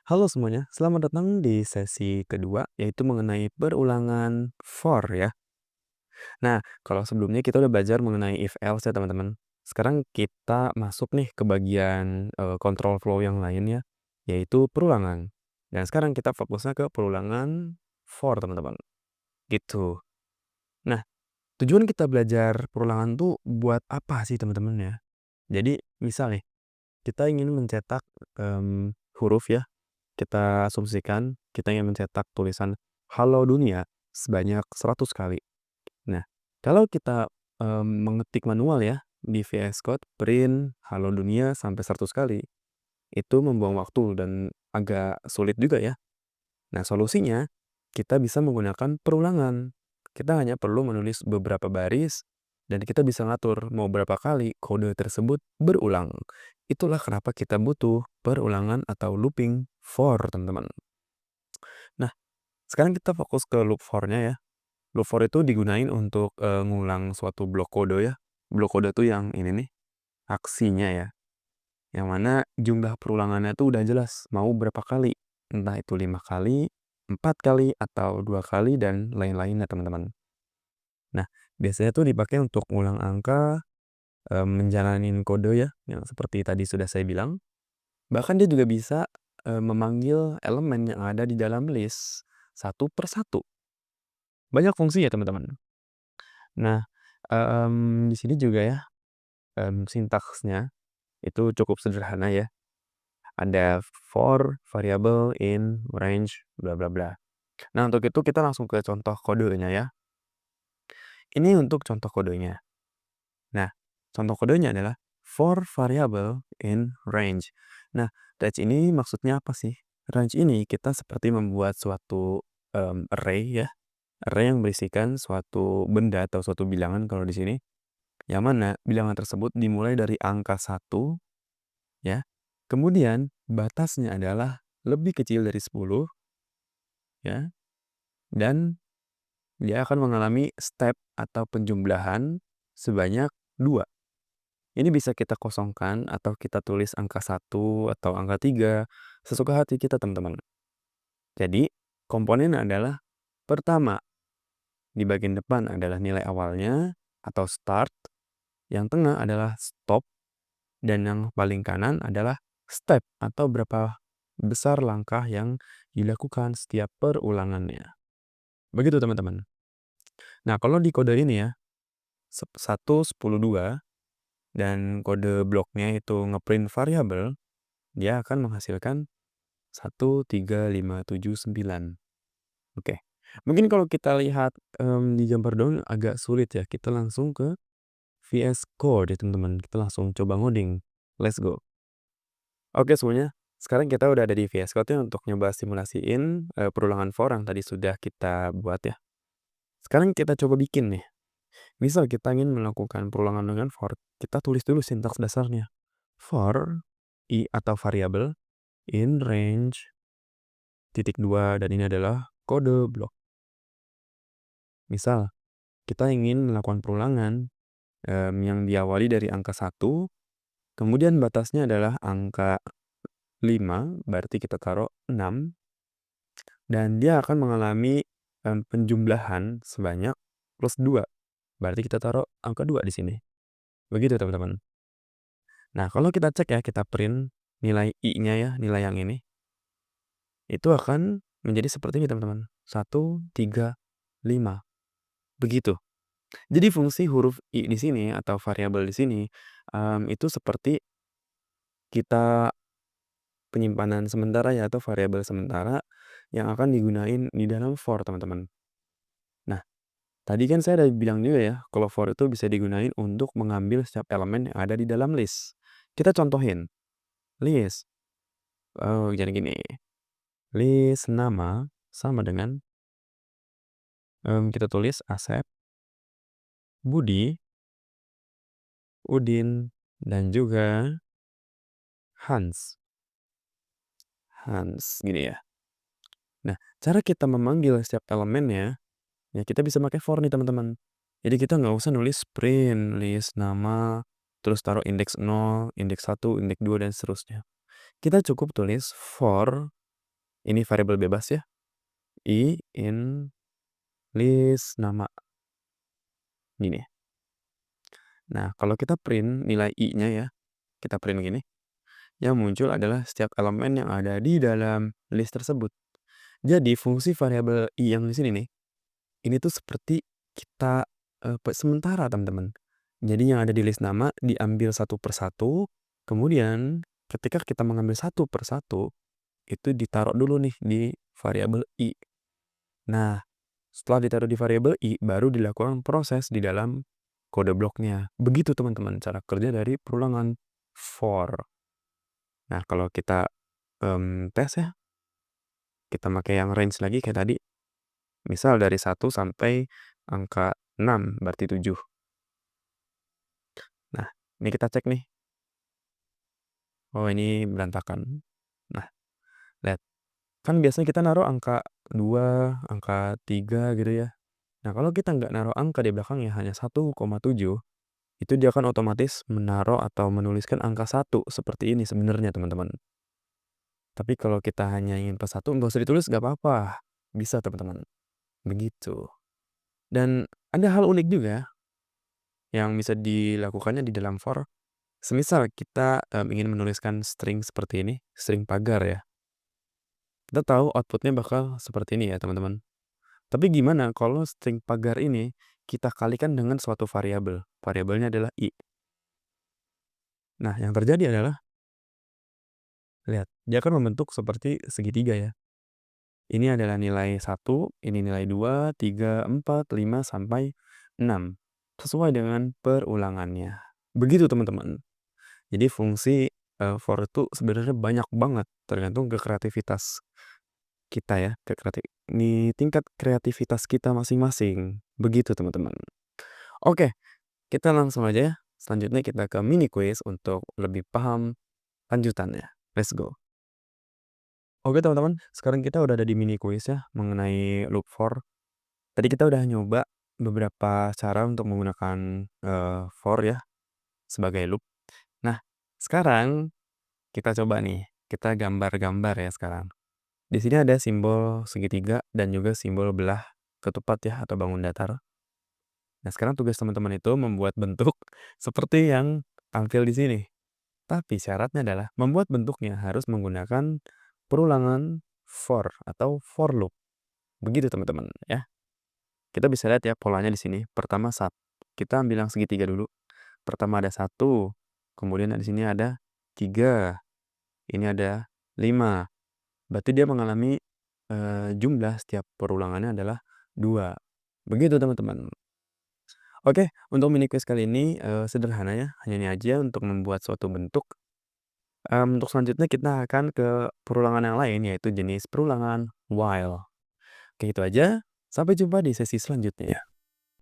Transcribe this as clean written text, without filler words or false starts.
Halo semuanya, selamat datang di sesi kedua, yaitu mengenai perulangan for ya. Nah, kalau sebelumnya kita udah belajar mengenai if else ya teman-teman. Sekarang kita masuk nih ke bagian control flow yang lainnya, yaitu perulangan. Dan sekarang kita fokusnya ke perulangan for teman-teman. Gitu. Nah, tujuan kita belajar perulangan tuh buat apa sih teman-teman ya? Jadi, misal nih, kita ingin mencetak huruf ya. Kita asumsikan kita ingin mencetak tulisan "Halo Dunia" sebanyak 100 kali. Nah, kalau kita, mengetik manual ya, di VS Code print "Halo Dunia" sampai 100 kali, itu membuang waktu dan agak sulit juga ya. Nah, solusinya kita bisa menggunakan perulangan. Kita hanya perlu menulis beberapa baris dan kita bisa ngatur mau berapa kali kode tersebut berulang. Itulah kenapa kita butuh perulangan atau looping for, teman-teman. Nah, sekarang kita fokus ke loop for-nya ya. Loop for itu digunain untuk, ngulang suatu blok kode ya. Blok kode tuh yang ini nih, aksinya ya. Yang mana jumlah perulangannya tuh udah jelas, mau berapa kali. Entah itu 5 kali, 4 kali, atau 2 kali, dan lain-lainnya teman-teman. Nah, biasanya tuh dipakai untuk ngulang angka, menjalanin kode ya, yang seperti tadi sudah saya bilang. Bahkan dia juga bisa, memanggil elemen yang ada di dalam list, satu per satu. Banyak fungsi ya teman-teman. Nah, di sini juga ya, sintaksnya itu cukup sederhana ya. Ada for, variable, in, range, bla bla bla. Nah, untuk itu kita langsung ke contoh kodenya ya. Ini untuk contoh kodenya. Nah, contoh kodenya adalah for variable in range. Nah, range ini maksudnya apa sih? Range ini kita seperti membuat suatu, array ya, array yang berisikan suatu benda atau suatu bilangan kalau di sini. Yang mana bilangan tersebut dimulai dari angka 1 ya. Kemudian batasnya adalah lebih kecil dari 10 ya, dan dia akan mengalami step atau penjumlahan sebanyak 2. Ini bisa kita kosongkan atau kita tulis angka 1 atau angka 3 sesuka hati kita, teman-teman. Jadi, komponen adalah pertama, di bagian depan adalah nilai awalnya atau start, yang tengah adalah stop, dan yang paling kanan adalah step atau berapa besar langkah yang dilakukan setiap perulangannya. Begitu teman-teman. Nah, kalau di kode ini ya, 1, 10, 2, dan kode bloknya itu ngeprint variabel, dia akan menghasilkan 1, 3, 5, 7, 9. Oke. Mungkin kalau kita lihat di gambar dong agak sulit ya. Kita langsung ke VS Code ya teman-teman. Kita langsung coba ngoding. Let's go. Oke semuanya, sekarang kita udah ada di VS Code ya untuk nyoba simulasiin, perulangan for yang tadi sudah kita buat ya. Sekarang kita coba bikin nih. Misal kita ingin melakukan perulangan dengan for, kita tulis dulu sintaks dasarnya. For, i atau variabel, in range, titik 2, dan ini adalah kode blok. Misal, kita ingin melakukan perulangan, yang diawali dari angka 1, kemudian batasnya adalah angka 5, berarti kita taruh 6. Dan dia akan mengalami, penjumlahan sebanyak plus 2. Berarti kita taruh angka 2 di sini. Begitu teman-teman. Nah, kalau kita cek ya, kita print nilai i-nya ya, nilai yang ini, itu akan menjadi seperti ini teman-teman. 1, 3, 5. Begitu. Jadi fungsi huruf i di sini atau variabel di sini, itu seperti kita penyimpanan sementara ya atau variabel sementara yang akan digunain di dalam for, teman-teman. Nah, tadi kan saya udah bilang juga ya, kalau for itu bisa digunain untuk mengambil setiap elemen yang ada di dalam list. Kita contohin, list, jadi gini, list nama sama dengan, kita tulis Asep, Budi, Udin, dan juga Hans. Hans, gini ya. Nah, cara kita memanggil setiap elemennya, ya kita bisa pakai for nih teman-teman. Jadi kita nggak usah nulis print, list nama, terus taruh indeks 0, indeks 1, indeks 2, dan seterusnya. Kita cukup tulis for Ini variabel bebas ya, I in list nama, gini. Nah, kalau kita print nilai I-nya ya, kita print gini, yang muncul adalah setiap elemen yang ada di dalam list tersebut. Jadi fungsi variabel I yang di sini nih, ini tuh seperti kita sementara teman-teman. Jadi yang ada di list nama diambil satu persatu, kemudian ketika kita mengambil satu persatu, itu ditaruh dulu nih di variabel I. Nah, setelah ditaruh di variabel I, baru dilakukan proses di dalam kode bloknya. Begitu teman-teman cara kerja dari perulangan for. Nah, kalau kita tes ya, kita pakai yang range lagi kayak tadi. Misal dari 1 sampai angka 6, berarti 7. Nah, ini kita cek nih. Oh, ini berantakan. Nah, lihat. Kan biasanya kita naruh angka 2, angka 3 gitu ya. Nah, kalau kita nggak naruh angka di belakangnya, hanya 1,7, itu dia akan otomatis menaruh atau menuliskan angka 1 seperti ini sebenarnya teman-teman. Tapi kalau kita hanya ingin plus 1, nggak usah ditulis nggak apa-apa. Bisa teman-teman. Begitu. Dan ada hal unik juga yang bisa dilakukannya di dalam for. Semisal kita ingin menuliskan string seperti ini, string pagar ya. Kita tahu outputnya bakal seperti ini ya teman-teman. Tapi gimana kalau string pagar ini kita kalikan dengan suatu variabel. Variabelnya adalah I. Nah, yang terjadi adalah, lihat, dia akan membentuk seperti segitiga ya. Ini adalah nilai 1, ini nilai 2, 3, 4, 5, sampai 6. Sesuai dengan perulangannya. Begitu teman-teman. Jadi fungsi for itu sebenarnya banyak banget. Tergantung ke kreativitas kita ya. Ini tingkat kreativitas kita masing-masing. Begitu teman-teman. Oke, kita langsung aja ya. Selanjutnya kita ke mini quiz untuk lebih paham lanjutannya. Let's go. Oke teman-teman, sekarang kita udah ada di mini quiz ya mengenai loop for. Tadi kita udah nyoba beberapa cara untuk menggunakan for ya sebagai loop. Nah, sekarang kita coba nih, kita gambar-gambar ya sekarang. Di sini ada simbol segitiga dan juga simbol belah ketupat ya atau bangun datar. Nah, sekarang tugas teman-teman itu membuat bentuk seperti yang tampil di sini. Tapi syaratnya adalah membuat bentuknya harus menggunakan perulangan for atau for loop. Begitu teman-teman ya. Kita bisa lihat ya polanya di sini. Pertama kita ambil yang segitiga dulu. Pertama ada 1, kemudian di sini ada 3, ini ada 5. Berarti dia mengalami jumlah setiap perulangannya adalah 2. Begitu teman-teman. Oke, untuk mini quiz kali ini sederhana ya. Hanya ini aja untuk membuat suatu bentuk. Untuk selanjutnya kita akan ke perulangan yang lain, yaitu jenis perulangan while. Oke, itu aja. Sampai jumpa di sesi selanjutnya ya.